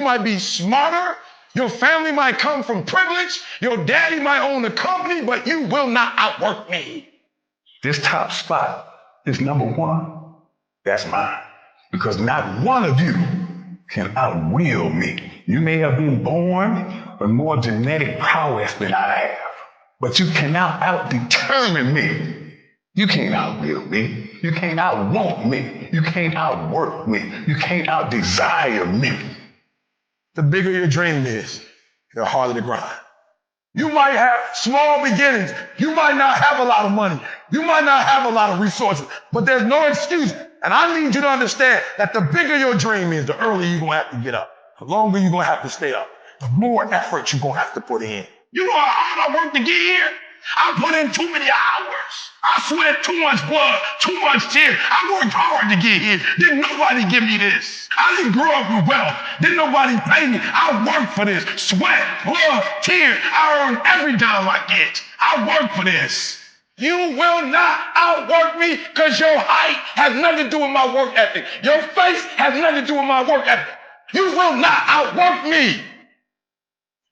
You might be smarter. Your family might come from privilege. Your daddy might own a company, but you will not outwork me. This top spot is number one. That's mine. Because not one of you can outwill me. You may have been born with more genetic prowess than I have, but you cannot out-determine me. You can't outwill me. You can't outwant me. You can't outwork me. You can't out-desire me. The bigger your dream is, the harder the grind. You might have small beginnings. You might not have a lot of money. You might not have a lot of resources, but there's no excuse. And I need you to understand that the bigger your dream is, the earlier you're going to have to get up. The longer you're going to have to stay up. The more effort you're going to have to put in. You know how hard I worked to get here? I put in too many hours. I sweat too much blood, too much tears. I worked hard to get here. Didn't nobody give me this. I didn't grow up with wealth. Didn't nobody pay me. I worked for this. Sweat, blood, tears. I earned every dime I get. I worked for this. You will not outwork me because your height has nothing to do with my work ethic. Your face has nothing to do with my work ethic. You will not outwork me.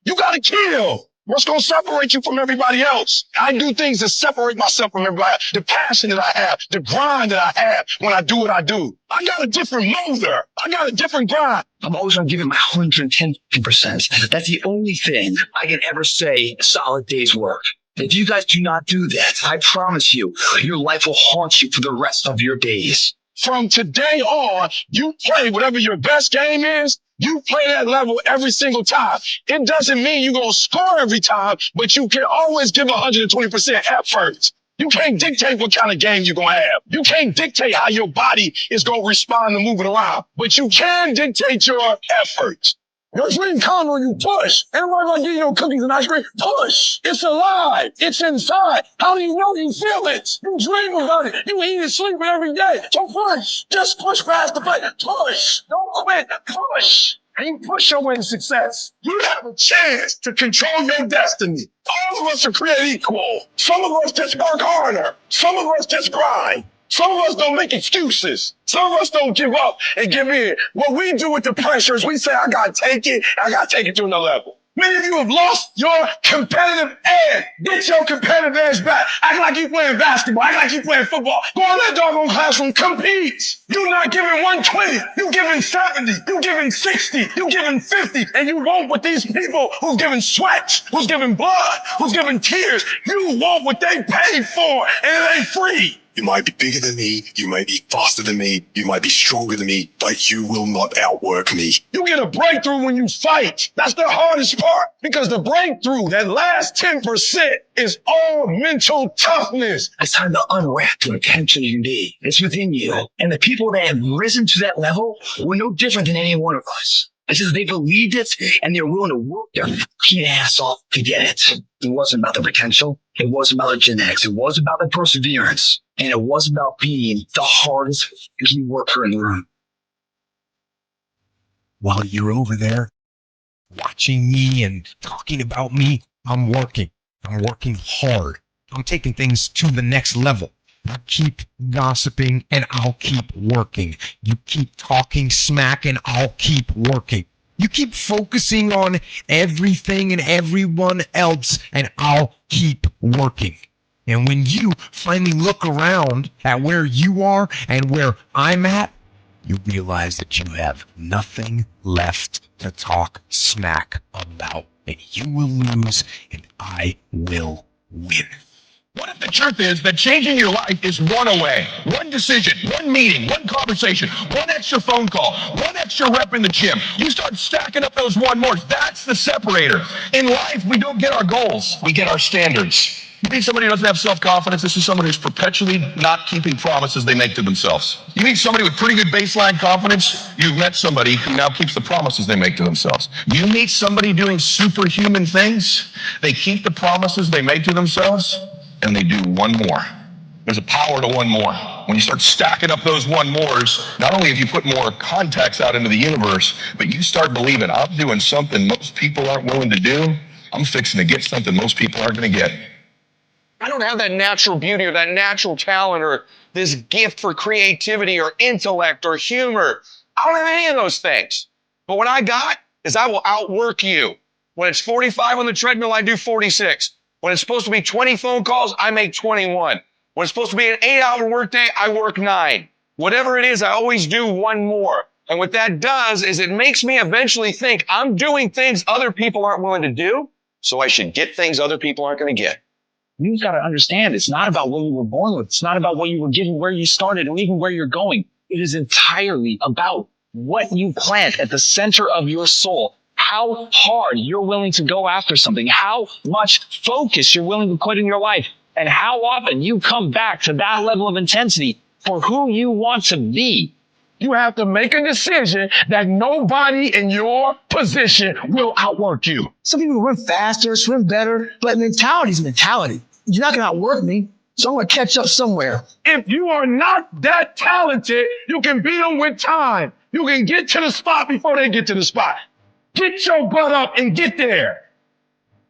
You gotta kill. What's going to separate you from everybody else? I do things that separate myself from everybody else. The passion that I have, the grind that I have when I do what I do. I got a different motor. I got a different grind. I'm always going to give it my 110%. That's the only thing I can ever say a solid day's work. If you guys do not do that, I promise you, your life will haunt you for the rest of your days. From today on, you play whatever your best game is. You play that level every single time. It doesn't mean you're going to score every time, but you can always give 120% effort. You can't dictate what kind of game you're going to have. You can't dictate how your body is going to respond to moving around, but you can dictate your effort. Your dream comes when you push. Everybody gonna give you no cookies and ice cream. Push. It's alive. It's inside. How do you know you feel it? You dream about it. You eat and sleep it every day. So push. Just push past the fight. Push. Don't quit. Push. And you push your way to success. You have a chance to control your destiny. All of us are created equal. Some of us just work harder. Some of us just grind. Some of us don't make excuses. Some of us don't give up and give in. What we do with the pressure is we say, I gotta take it to another level. Many of you have lost your competitive edge. Get your competitive edge back. Act like you playing basketball. Act like you playing football. Go in that doggone classroom, compete. You're not giving 120. You're giving 70. You're giving 60. You're giving 50. And you want what these people who's giving sweat, who's giving blood, who's giving tears, you want what they paid for, and it ain't free. You might be bigger than me, you might be faster than me, you might be stronger than me, but you will not outwork me. You get a breakthrough when you fight. That's the hardest part, because the breakthrough, that last 10%, is all mental toughness. It's time to unwrap the potential you need. It's within you. And the people that have risen to that level were no different than any one of us. It's just they believed it and they're willing to work their fucking ass off to get it. It wasn't about the potential. It wasn't about the genetics. It wasn't about the perseverance. And it wasn't about being the hardest fucking worker in the room. While you're over there watching me and talking about me, I'm working. I'm working hard. I'm taking things to the next level. You keep gossiping and I'll keep working. You keep talking smack and I'll keep working. You keep focusing on everything and everyone else and I'll keep working. And when you finally look around at where you are and where I'm at, you realize that you have nothing left to talk smack about. And you will lose and I will win. What if the truth is that changing your life is one away? One decision, one meeting, one conversation, one extra phone call, one extra rep in the gym. You start stacking up those one mores. That's the separator. In life, we don't get our goals. We get our standards. You meet somebody who doesn't have self-confidence. This is someone who's perpetually not keeping promises they make to themselves. You meet somebody with pretty good baseline confidence. You've met somebody who now keeps the promises they make to themselves. You meet somebody doing superhuman things. They keep the promises they made to themselves. And they do one more. There's a power to one more. When you start stacking up those one mores, not only have you put more contacts out into the universe, but you start believing I'm doing something most people aren't willing to do. I'm fixing to get something most people aren't going to get. I don't have that natural beauty or that natural talent or this gift for creativity or intellect or humor. I don't have any of those things. But what I got is I will outwork you. When it's 45 on the treadmill, I do 46. When it's supposed to be 20 phone calls, I make 21. When it's supposed to be an 8-hour workday, I work 9. Whatever it is, I always do one more. And what that does is it makes me eventually think I'm doing things other people aren't willing to do, so I should get things other people aren't going to get. You've got to understand, it's not about what you were born with. It's not about what you were given, where you started, and even where you're going. It is entirely about what you plant at the center of your soul. How hard you're willing to go after something, how much focus you're willing to put in your life, and how often you come back to that level of intensity for who you want to be. You have to make a decision that nobody in your position will outwork you. Some people run faster, swim better, but mentality is mentality. You're not going to outwork me, so I'm going to catch up somewhere. If you are not that talented, you can beat them with time. You can get to the spot before they get to the spot. Get your butt up and get there.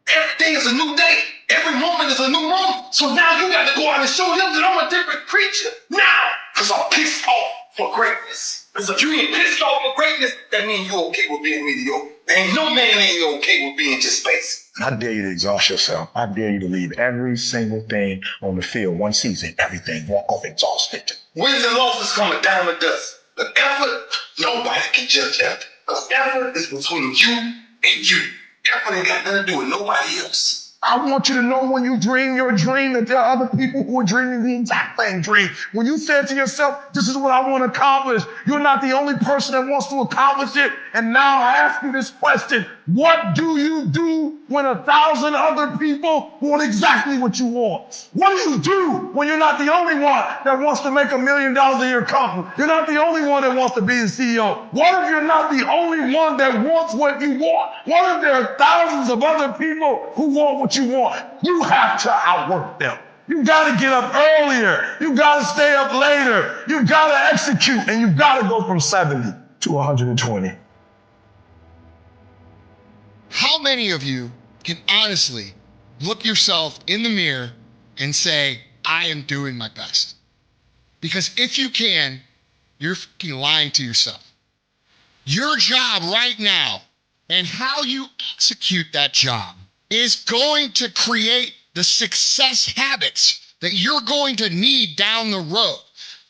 Every day is a new day. Every moment is a new moment. So now you got to go out and show them that I'm a different creature. Now, because I'm pissed off for greatness. Because if you ain't pissed off for greatness, that means you're okay with being mediocre. Ain't no man ain't okay with being just basic. I dare you to exhaust yourself. I dare you to leave every single thing on the field one season. Everything. Walk off exhausted. Wins and losses come a dime a dozen. The effort, nobody can judge effort. Because effort is between you and you. Effort ain't got nothing to do with nobody else. I want you to know when you dream your dream that there are other people who are dreaming the exact same dream. When you said to yourself, this is what I want to accomplish, you're not the only person that wants to accomplish it. And now I ask you this question, what do you do when 1,000 other people want exactly what you want? What do you do when you're not the only one that wants to make $1 million in your company? You're not the only one that wants to be the CEO. What if you're not the only one that wants what you want? What if there are thousands of other people who want what you want? You have to outwork them. You got to get up earlier. You got to stay up later. You got to execute, and you got to go from 70 to 120. How many of you can honestly look yourself in the mirror and say, I am doing my best? Because if you can, you're fucking lying to yourself. Your job right now and how you execute that job is going to create the success habits that you're going to need down the road.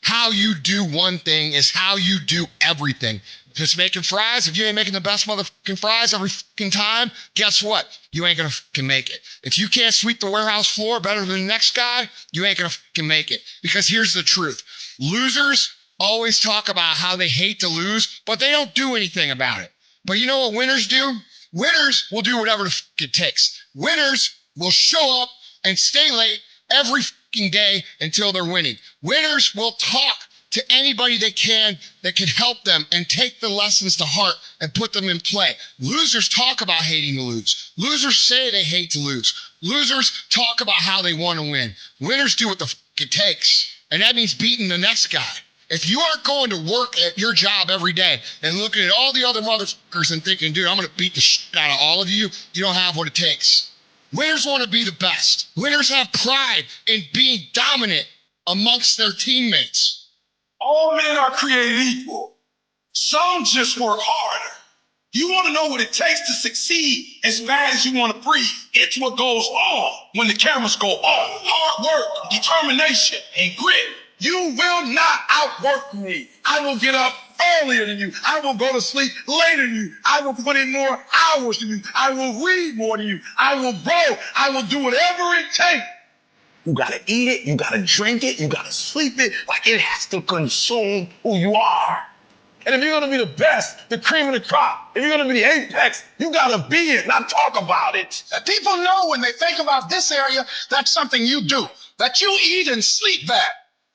How you do one thing is how you do everything. If it's making fries, if you ain't making the best motherfucking fries every fucking time, guess what? You ain't gonna fucking make it. If you can't sweep the warehouse floor better than the next guy, you ain't gonna fucking make it. Because here's the truth. Losers always talk about how they hate to lose, but they don't do anything about it. But you know what winners do? Winners will do whatever the fuck it takes. Winners will show up and stay late every fucking day until they're winning. Winners will talk to anybody they can that can help them and take the lessons to heart and put them in play. Losers talk about hating to lose. Losers say they hate to lose. Losers talk about how they want to win. Winners do what the fuck it takes. And that means beating the next guy. If you aren't going to work at your job every day and looking at all the other motherfuckers and thinking, dude, I'm going to beat the shit out of all of you, you don't have what it takes. Winners want to be the best. Winners have pride in being dominant amongst their teammates. All men are created equal. Some just work harder. You want to know what it takes to succeed as bad as you want to breathe. It's what goes on when the cameras go off. Hard work, determination, and grit. You will not outwork me. I will get up earlier than you. I will go to sleep later than you. I will put in more hours than you. I will read more than you. I will grow. I will do whatever it takes. You gotta eat it, you gotta drink it, you gotta sleep it. Like it has to consume who you are. And if you're gonna be the best, the cream of the crop, if you're gonna be the apex, you gotta be it, not talk about it. People know when they think about this area, that's something you do. That you eat and sleep that.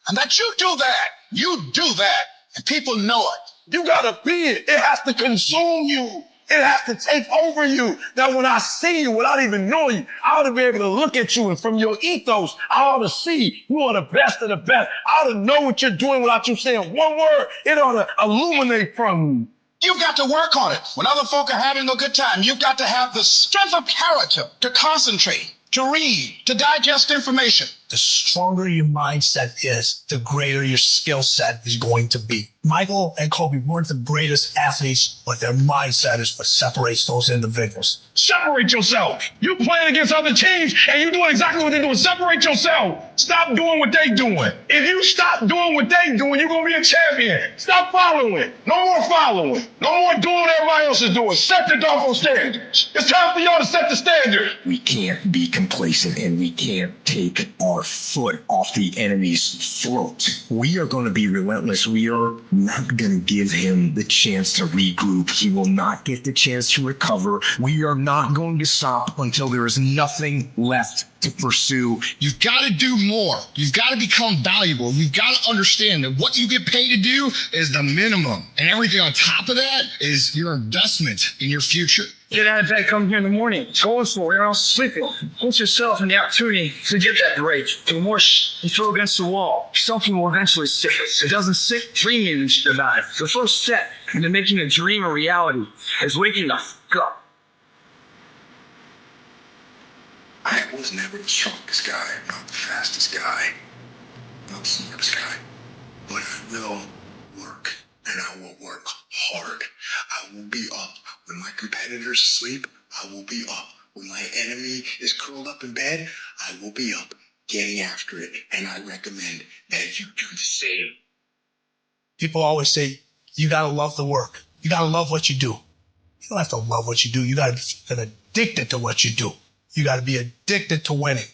And that you do that. You do that. And people know it. You gotta be it. It has to consume you. It has to take over you. That when I see you without even knowing you, I ought to be able to look at you and from your ethos, I ought to see you are the best of the best. I ought to know what you're doing without you saying one word. It ought to illuminate from you. You've got to work on it. When other folk are having a good time, you've got to have the strength of character to concentrate, to read, to digest information. The stronger your mindset is, the greater your skill set is going to be. Michael and Kobe weren't the greatest athletes, but their mindset is what separates those individuals. Separate yourself. You playing against other teams and you doing exactly what they're doing. Separate yourself. Stop doing what they doing. If you stop doing what they doing, you're gonna be a champion. Stop following. No more following. No more doing what everybody else is doing. Set the doggone standards. It's time for y'all to set the standard. We can't be complacent and we can't take our foot off the enemy's throat. We are going to be relentless. We are not going to give him the chance to regroup. He will not get the chance to recover. We are not going to stop until there is nothing left to pursue. You've got to do more. You've got to become valuable. You've got to understand that what you get paid to do is the minimum. And everything on top of that is your investment in your future. Get out of bed, come here in the morning. Go in for it. You're all sleeping. Put yourself in the opportunity to get that break. The more you throw against the wall, something will eventually stick. It doesn't stick, dreaming about it. The first step into making a dream a reality is waking the fuck up. I was never the strongest guy, not the fastest guy, not the smartest guy, but I will work, and I will work hard. I will be up when my competitor's asleep. I will be up when my enemy is curled up in bed. I will be up getting after it, and I recommend that you do the same. People always say, you gotta love the work. You gotta love what you do. You don't have to love what you do. You gotta be addicted to what you do. You gotta be addicted to winning.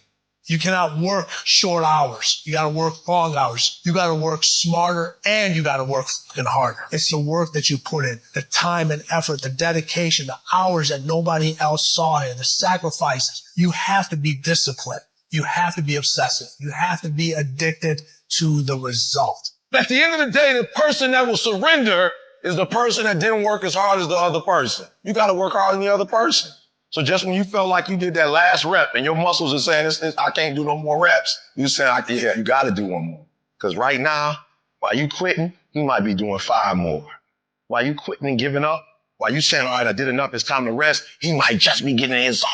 You cannot work short hours. You gotta work long hours. You gotta work smarter and you gotta work fucking harder. It's the work that you put in, the time and effort, the dedication, the hours that nobody else saw in, the sacrifices. You have to be disciplined. You have to be obsessive. You have to be addicted to the result. At the end of the day, the person that will surrender is the person that didn't work as hard as the other person. You gotta work harder than the other person. So just when you felt like you did that last rep and your muscles are saying, I can't do no more reps, you say, yeah, you got to do one more. Because right now, while you quitting, you might be doing 5 more. While you quitting and giving up, while you saying, all right, I did enough, it's time to rest, he might just be getting in his zone.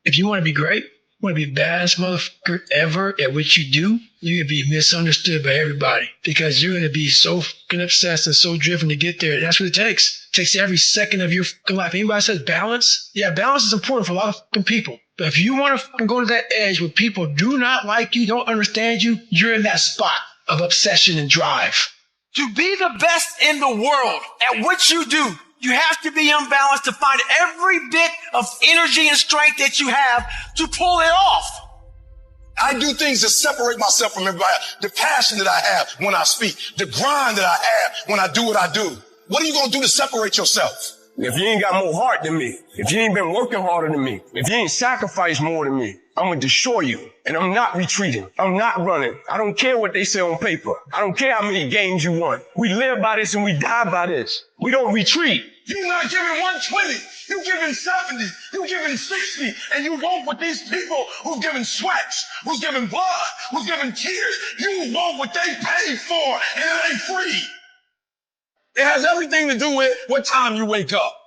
If you want to be great, you want to be the baddest motherfucker ever at what you do, you're going to be misunderstood by everybody because you're going to be so fucking obsessed and so driven to get there. That's what it takes. It takes every second of your fucking life. Anybody says balance? Yeah, balance is important for a lot of fucking people. But if you want to fucking go to that edge where people do not like you, don't understand you, you're in that spot of obsession and drive. To be the best in the world at what you do, you have to be unbalanced to find every bit of energy and strength that you have to pull it off. I do things to separate myself from everybody. The passion that I have when I speak, the grind that I have when I do what I do. What are you going to do to separate yourself? If you ain't got more heart than me, if you ain't been working harder than me, if you ain't sacrificed more than me, I'm going to destroy you. And I'm not retreating. I'm not running. I don't care what they say on paper. I don't care how many games you won. We live by this and we die by this. We don't retreat. You're not giving 120. You're giving 70. You're giving 60. And you want what these people who've given sweats, who's given blood, who's given tears, you want what they paid for, and it ain't free. It has everything to do with what time you wake up.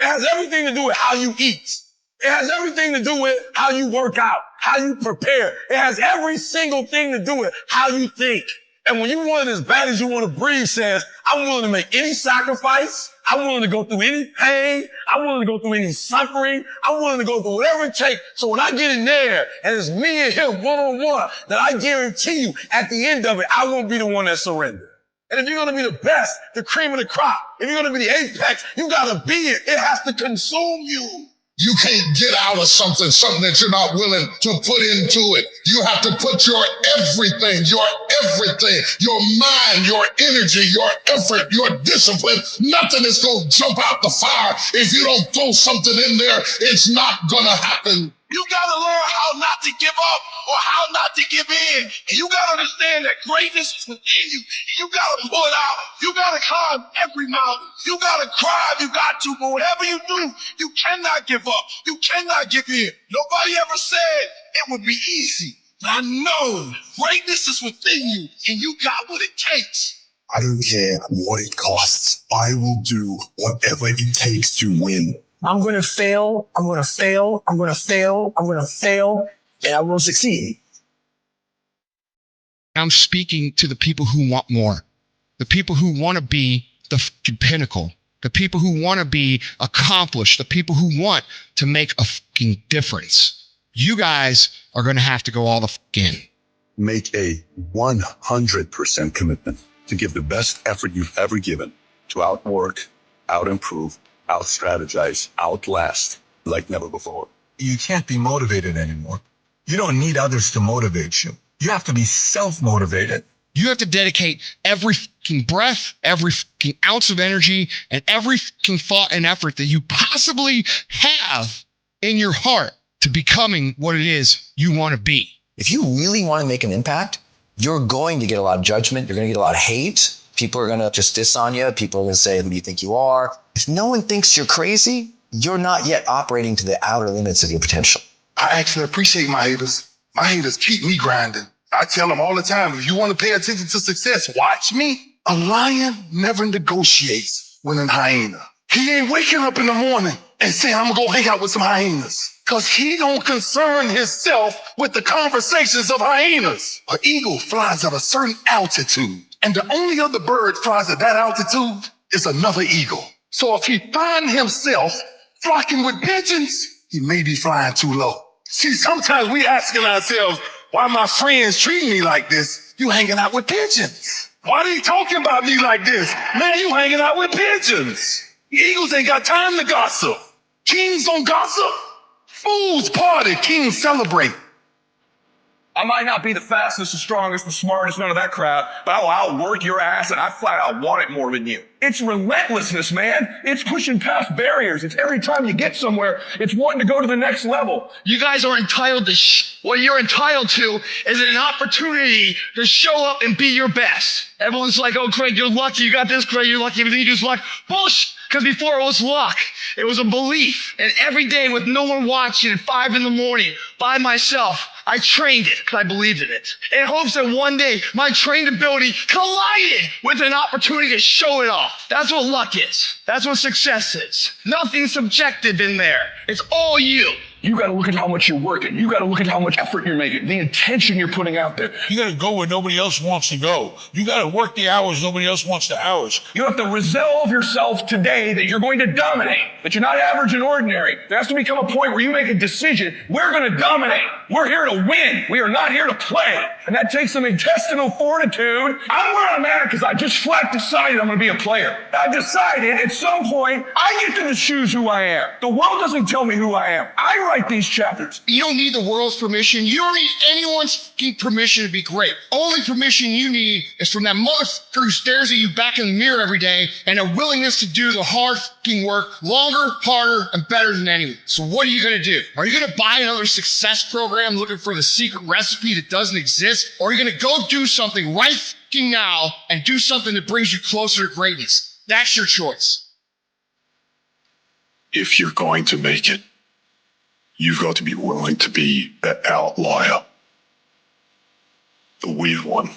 It has everything to do with how you eat. It has everything to do with how you work out, how you prepare. It has every single thing to do with how you think. And when you want it as bad as you want to breathe, says, I'm willing to make any sacrifice. I'm willing to go through any pain. I'm willing to go through any suffering. I'm willing to go through whatever it takes. So when I get in there and it's me and him one-on-one, that I guarantee you at the end of it, I won't be the one that surrendered. And if you're going to be the best, the cream of the crop, if you're going to be the apex, you got to be it. It has to consume you. You can't get out of something that you're not willing to put into it. You have to put your everything, your mind, your energy, your effort, your discipline. Nothing is going to jump out the fire. If you don't throw something in there, it's not going to happen. You got to learn how not to give up or how not to give in. And you got to understand that greatness is within you. You got to pull it out. You got to climb every mountain. You got to cry if you got to. But whatever you do, you cannot give up. You cannot give in. Nobody ever said it would be easy. I know greatness is within you and you got what it takes. I don't care what it costs. I will do whatever it takes to win. I'm going to fail. I'm going to fail. I'm going to fail. I'm going to fail. And I will succeed. I'm speaking to the people who want more. the people who want to be the fucking pinnacle, the people who want to be accomplished, the people who want to make a fucking difference. You guys are going to have to go all the fuck in. Make a 100% commitment to give the best effort you've ever given to outwork, out-improve, out-strategize, outlast like never before. You can't be motivated anymore. You don't need others to motivate you. You have to be self-motivated. You have to dedicate every fucking breath, every fucking ounce of energy, and every fucking thought and effort that you possibly have in your heart to becoming what it is you want to be. If you really want to make an impact, you're going to get a lot of judgment. You're going to get a lot of hate. People are going to just diss on you. People are going to say, who do you think you are? If no one thinks you're crazy, you're not yet operating to the outer limits of your potential. I actually appreciate my haters. My haters keep me grinding. I tell them all the time, if you want to pay attention to success, watch me. A lion never negotiates with a hyena. He ain't waking up in the morning and saying, I'm going to go hang out with some hyenas. Because he don't concern himself with the conversations of hyenas. An eagle flies at a certain altitude, and the only other bird flies at that altitude is another eagle. So if he find himself flocking with pigeons, he may be flying too low. See, sometimes we asking ourselves, why my friends treating me like this? You hanging out with pigeons. Why they talking about me like this? Man, you hanging out with pigeons. Eagles ain't got time to gossip. Kings don't gossip. Fools party, kings celebrate. I might not be the fastest, the strongest, the smartest, none of that crap, but I will outwork your ass, and I flat out want it more than you. It's relentlessness, man. It's pushing past barriers. It's every time you get somewhere, it's wanting to go to the next level. You guys are entitled to what you're entitled to is an opportunity to show up and be your best. Everyone's like, oh, Craig, you're lucky. You got this, Craig. You're lucky. Everything you do is luck. Bullshit. Because before it was luck. It was a belief. And every day with no one watching at 5 a.m, by myself, I trained it because I believed in it. In hopes that one day my trained ability collided with an opportunity to show it off. That's what luck is. That's what success is. Nothing subjective in there. It's all you. You got to look at how much you're working. You got to look at how much effort you're making, the intention you're putting out there. You got to go where nobody else wants to go. You got to work the hours nobody else wants the hours. You have to resolve yourself today that you're going to dominate, that you're not average and ordinary. There has to become a point where you make a decision. We're going to dominate. We're here to win. We are not here to play. And that takes some intestinal fortitude. I'm where I'm at because I just flat decided I'm going to be a player. I decided at some point I get to choose who I am. The world doesn't tell me who I am. I write these chapters. You don't need the world's permission. You don't need anyone's fucking permission to be great. Only permission you need is from that motherfucker who stares at you back in the mirror every day and a willingness to do the hard fucking work longer, harder, and better than anyone. So what are you going to do? Are you going to buy another success program looking for the secret recipe that doesn't exist? Or are you going to go do something right fucking now and do something that brings you closer to greatness? That's your choice. If you're going to make it, you've got to be willing to be the outlier, the weird one.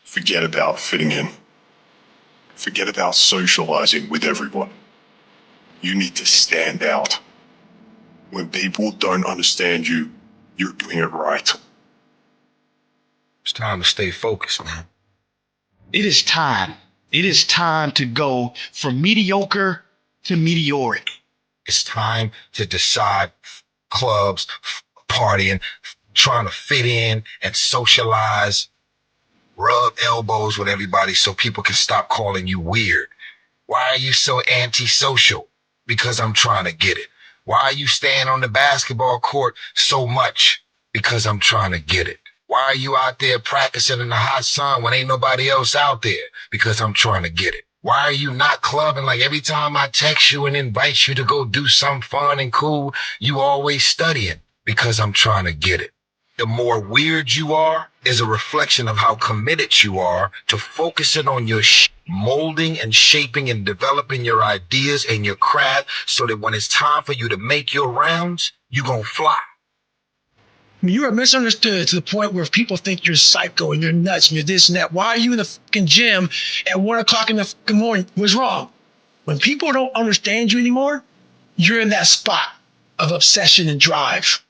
Forget about fitting in. Forget about socializing with everyone. You need to stand out. When people don't understand you, you're doing it right. It's time to stay focused, man. It is time. It is time to go from mediocre to meteoric. It's time to decide clubs, partying, trying to fit in and socialize, rub elbows with everybody so people can stop calling you weird. Why are you so antisocial? Because I'm trying to get it. Why are you staying on the basketball court so much? Because I'm trying to get it. Why are you out there practicing in the hot sun when ain't nobody else out there? Because I'm trying to get it. Why are you not clubbing like every time I text you and invite you to go do something fun and cool, you always studying? Because I'm trying to get it. The more weird you are is a reflection of how committed you are to focusing on your molding and shaping and developing your ideas and your craft so that when it's time for you to make your rounds, you gonna fly. You are misunderstood to the point where people think you're psycho and you're nuts and you're this and that. Why are you in the fucking gym at 1 o'clock in the fucking morning? What's wrong? When people don't understand you anymore, you're in that spot of obsession and drive.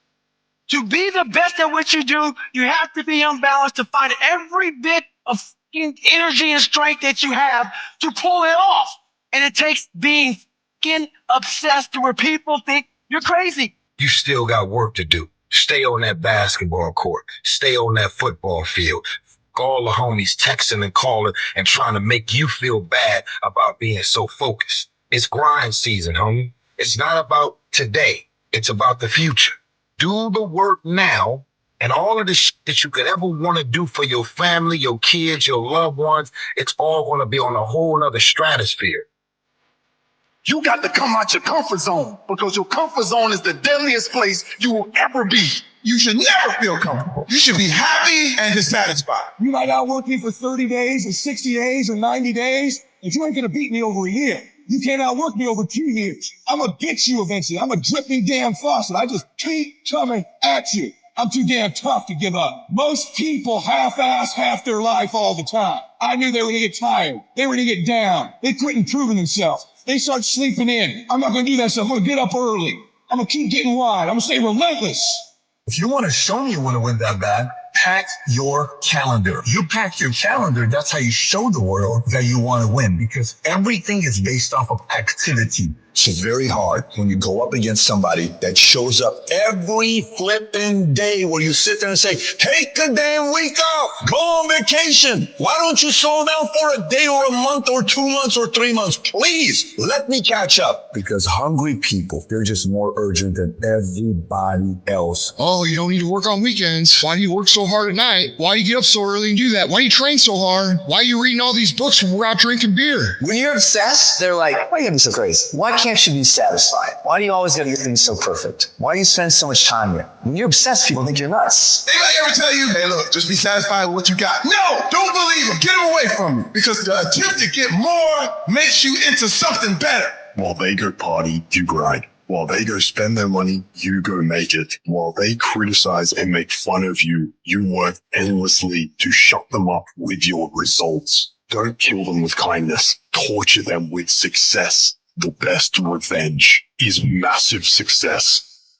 To be the best at what you do, you have to be unbalanced to find every bit of energy and strength that you have to pull it off. And it takes being obsessed to where people think you're crazy. You still got work to do. Stay on that basketball court. Stay on that football field. All the homies texting and calling and trying to make you feel bad about being so focused. It's grind season, homie. It's not about today. It's about the future. Do the work now, and all of the shit that you could ever want to do for your family, your kids, your loved ones, it's all going to be on a whole nother stratosphere. You got to come out your comfort zone because your comfort zone is the deadliest place you will ever be. You should never feel comfortable. You should be happy and dissatisfied. You might outwork me for 30 days or 60 days or 90 days, and you ain't gonna beat me over a year. You can't outwork me over 2 years. I'm gonna get you eventually. I'm a dripping damn faucet. I just keep coming at you. I'm too damn tough to give up. Most people half-ass half their life all the time. I knew they were gonna get tired. They were gonna get down. They quit improving themselves. They start sleeping in. I'm not gonna do that stuff. I'm gonna get up early. I'm gonna keep getting wide. I'm gonna stay relentless. If you want to show me you want to win that bad, pack your calendar. You pack your calendar, that's how you show the world that you want to win, because everything is based off of activity. So it's very hard when you go up against somebody that shows up every flipping day where you sit there and say, take a damn week off, go on vacation. Why don't you slow down for a day or a month or 2 months or 3 months? Please let me catch up. Because hungry people, they're just more urgent than everybody else. Oh, you don't need to work on weekends. Why do you work so hard at night? Why do you get up so early and do that? Why do you train so hard? Why are you reading all these books when we're out drinking beer? When you're obsessed, they're like, why are you getting so crazy? Why can't you be satisfied? Why do you always gotta get things so perfect? Why do you spend so much time here? When you're obsessed, people think you're nuts. Anybody ever tell you, hey, look, just be satisfied with what you got? No, don't believe them. Get them away from you. Because the attempt to get more makes you into something better. While they go party, you grind. While they go spend their money, you go make it. While they criticize and make fun of you, you work endlessly to shut them up with your results. Don't kill them with kindness. Torture them with success. The best revenge is massive success.